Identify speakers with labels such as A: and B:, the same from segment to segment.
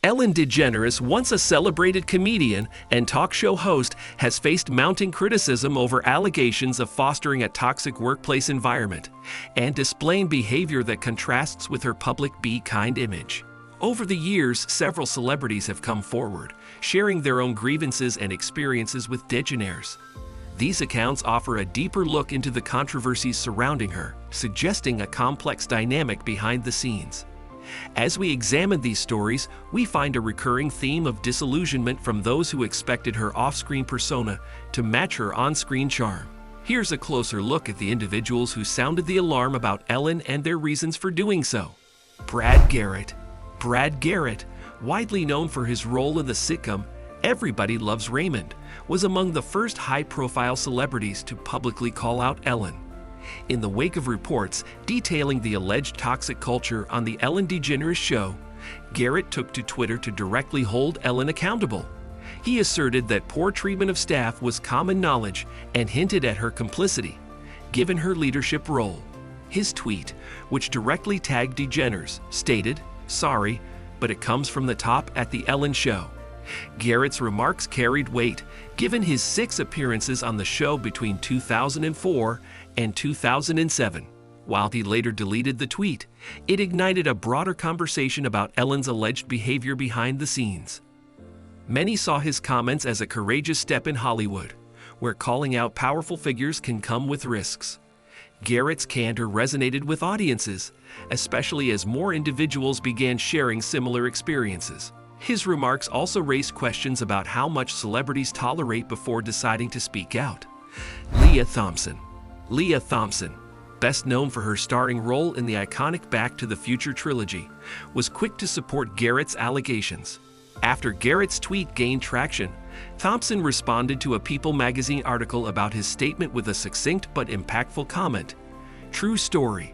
A: Ellen DeGeneres, once a celebrated comedian and talk show host, has faced mounting criticism over allegations of fostering a toxic workplace environment and displaying behavior that contrasts with her public be-kind image. Over the years, several celebrities have come forward, sharing their own grievances and experiences with DeGeneres. These accounts offer a deeper look into the controversies surrounding her, suggesting a complex dynamic behind the scenes. As we examine these stories, we find a recurring theme of disillusionment from those who expected her off-screen persona to match her on-screen charm. Here's a closer look at the individuals who sounded the alarm about Ellen and their reasons for doing so. Brad Garrett. Brad Garrett, widely known for his role in the sitcom Everybody Loves Raymond, was among the first high-profile celebrities to publicly call out Ellen. In the wake of reports detailing the alleged toxic culture on the Ellen DeGeneres show, Garrett took to Twitter to directly hold Ellen accountable. He asserted that poor treatment of staff was common knowledge and hinted at her complicity, given her leadership role. His tweet, which directly tagged DeGeneres, stated, "Sorry, but it comes from the top at the Ellen show." Garrett's remarks carried weight, given his 6 appearances on the show between 2004 and 2007. While he later deleted the tweet, it ignited a broader conversation about Ellen's alleged behavior behind the scenes. Many saw his comments as a courageous step in Hollywood, where calling out powerful figures can come with risks. Garrett's candor resonated with audiences, especially as more individuals began sharing similar experiences. His remarks also raised questions about how much celebrities tolerate before deciding to speak out. Lea Thompson. Lea Thompson, best known for her starring role in the iconic Back to the Future trilogy, was quick to support Garrett's allegations. After Garrett's tweet gained traction, Thompson responded to a People magazine article about his statement with a succinct but impactful comment, "True story."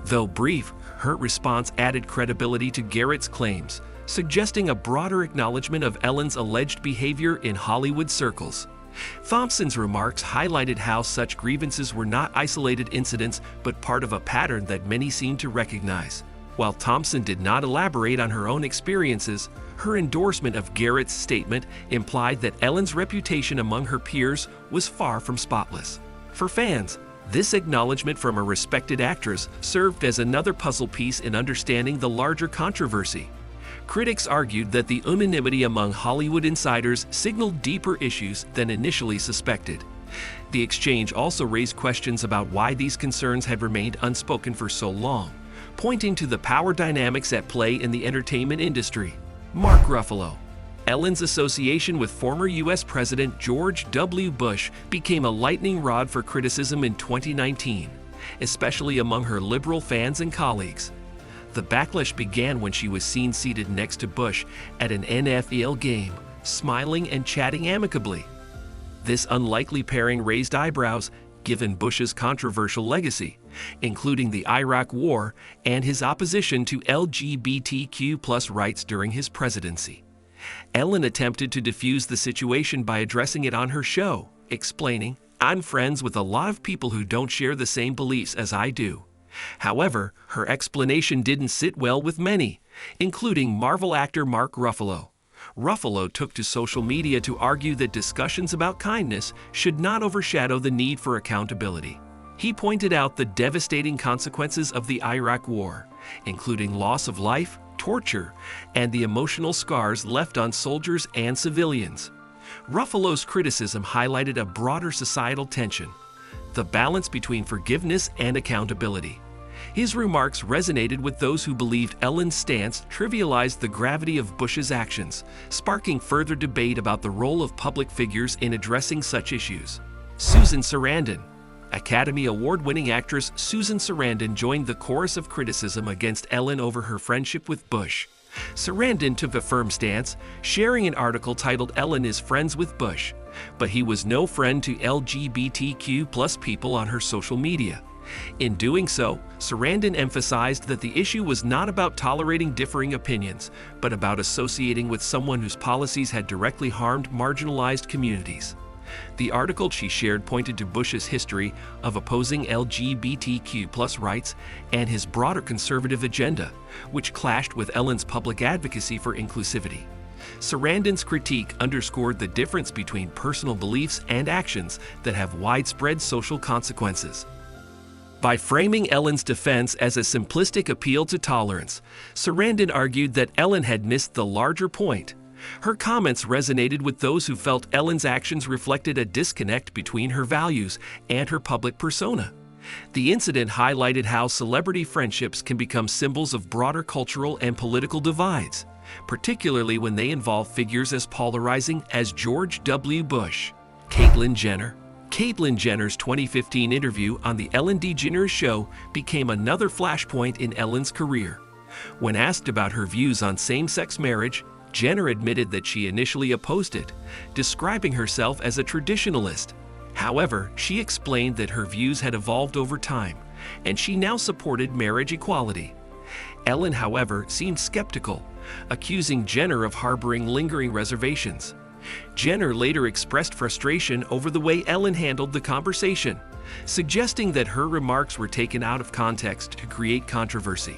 A: Though brief, her response added credibility to Garrett's claims, suggesting a broader acknowledgement of Ellen's alleged behavior in Hollywood circles. Thompson's remarks highlighted how such grievances were not isolated incidents but part of a pattern that many seem to recognize. While Thompson did not elaborate on her own experiences, her endorsement of Garrett's statement implied that Ellen's reputation among her peers was far from spotless. For fans, this acknowledgement from a respected actress served as another puzzle piece in understanding the larger controversy. Critics argued that the unanimity among Hollywood insiders signaled deeper issues than initially suspected. The exchange also raised questions about why these concerns had remained unspoken for so long, pointing to the power dynamics at play in the entertainment industry. Mark Ruffalo. Ellen's association with former U.S. President George W. Bush became a lightning rod for criticism in 2019, especially among her liberal fans and colleagues. The backlash began when she was seen seated next to Bush at an NFL game, smiling and chatting amicably. This unlikely pairing raised eyebrows, given Bush's controversial legacy, including the Iraq War and his opposition to LGBTQ+ rights during his presidency. Ellen attempted to defuse the situation by addressing it on her show, explaining, "I'm friends with a lot of people who don't share the same beliefs as I do." However, her explanation didn't sit well with many, including Marvel actor Mark Ruffalo. Ruffalo took to social media to argue that discussions about kindness should not overshadow the need for accountability. He pointed out the devastating consequences of the Iraq War, including loss of life, torture, and the emotional scars left on soldiers and civilians. Ruffalo's criticism highlighted a broader societal tension: the balance between forgiveness and accountability. His remarks resonated with those who believed Ellen's stance trivialized the gravity of Bush's actions, sparking further debate about the role of public figures in addressing such issues. Susan Sarandon. Academy Award-winning actress Susan Sarandon joined the chorus of criticism against Ellen over her friendship with Bush. Sarandon took a firm stance, sharing an article titled "Ellen is Friends with Bush, but he was no friend to LGBTQ+ people" on her social media. In doing so, Sarandon emphasized that the issue was not about tolerating differing opinions, but about associating with someone whose policies had directly harmed marginalized communities. The article she shared pointed to Bush's history of opposing LGBTQ+ rights and his broader conservative agenda, which clashed with Ellen's public advocacy for inclusivity. Sarandon's critique underscored the difference between personal beliefs and actions that have widespread social consequences. By framing Ellen's defense as a simplistic appeal to tolerance, Sarandon argued that Ellen had missed the larger point. Her comments resonated with those who felt Ellen's actions reflected a disconnect between her values and her public persona. The incident highlighted how celebrity friendships can become symbols of broader cultural and political divides, particularly when they involve figures as polarizing as George W. Bush. Caitlyn Jenner. Caitlyn Jenner's 2015 interview on The Ellen DeGeneres Show became another flashpoint in Ellen's career. When asked about her views on same-sex marriage, Jenner admitted that she initially opposed it, describing herself as a traditionalist. However, she explained that her views had evolved over time, and she now supported marriage equality. Ellen, however, seemed skeptical, accusing Jenner of harboring lingering reservations. Jenner later expressed frustration over the way Ellen handled the conversation, suggesting that her remarks were taken out of context to create controversy.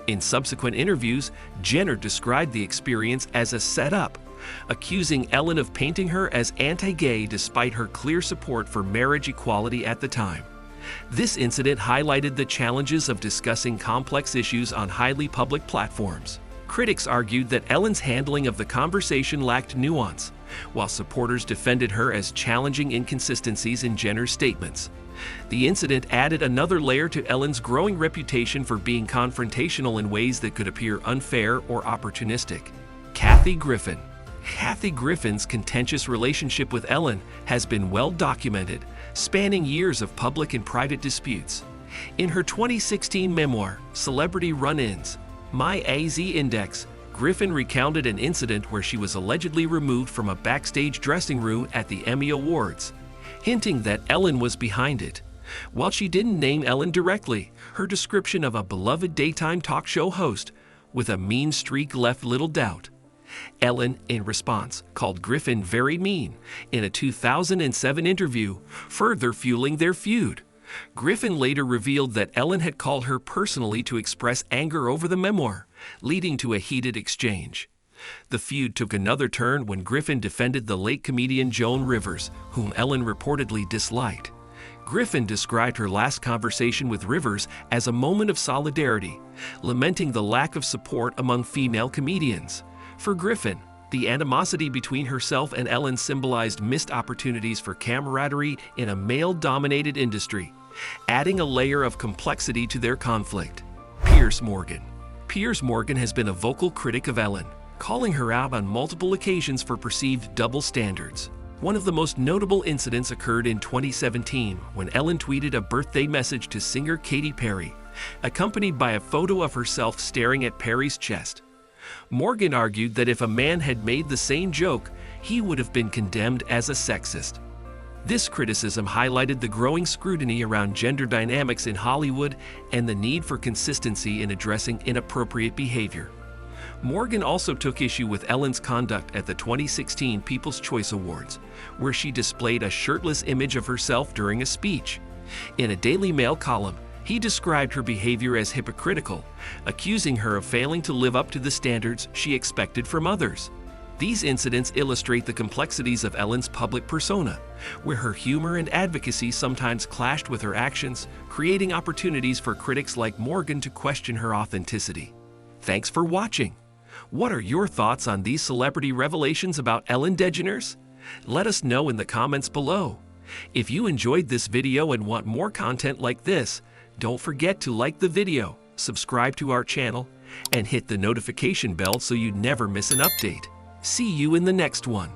A: In subsequent interviews, Jenner described the experience as a setup, accusing Ellen of painting her as anti-gay despite her clear support for marriage equality at the time. This incident highlighted the challenges of discussing complex issues on highly public platforms. Critics argued that Ellen's handling of the conversation lacked nuance, while supporters defended her as challenging inconsistencies in Jenner's statements. The incident added another layer to Ellen's growing reputation for being confrontational in ways that could appear unfair or opportunistic. Kathy Griffin. Kathy Griffin's contentious relationship with Ellen has been well documented, spanning years of public and private disputes. In her 2016 memoir, Celebrity Run-Ins, My AZ Index, Griffin recounted an incident where she was allegedly removed from a backstage dressing room at the Emmy Awards, hinting that Ellen was behind it. While she didn't name Ellen directly, her description of a beloved daytime talk show host with a mean streak left little doubt. Ellen, in response, called Griffin very mean in a 2007 interview, further fueling their feud. Griffin later revealed that Ellen had called her personally to express anger over the memoir, leading to a heated exchange. The feud took another turn when Griffin defended the late comedian Joan Rivers, whom Ellen reportedly disliked. Griffin described her last conversation with Rivers as a moment of solidarity, lamenting the lack of support among female comedians. For Griffin, the animosity between herself and Ellen symbolized missed opportunities for camaraderie in a male-dominated industry, adding a layer of complexity to their conflict. Piers Morgan. Piers Morgan has been a vocal critic of Ellen, calling her out on multiple occasions for perceived double standards. One of the most notable incidents occurred in 2017 when Ellen tweeted a birthday message to singer Katy Perry, accompanied by a photo of herself staring at Perry's chest. Morgan argued that if a man had made the same joke, he would have been condemned as a sexist. This criticism highlighted the growing scrutiny around gender dynamics in Hollywood and the need for consistency in addressing inappropriate behavior. Morgan also took issue with Ellen's conduct at the 2016 People's Choice Awards, where she displayed a shirtless image of herself during a speech. In a Daily Mail column, he described her behavior as hypocritical, accusing her of failing to live up to the standards she expected from others. These incidents illustrate the complexities of Ellen's public persona, where her humor and advocacy sometimes clashed with her actions, creating opportunities for critics like Morgan to question her authenticity. Thanks for watching. What are your thoughts on these celebrity revelations about Ellen DeGeneres? Let us know in the comments below. If you enjoyed this video and want more content like this, don't forget to like the video, subscribe to our channel, and hit the notification bell so you never miss an update. See you in the next one.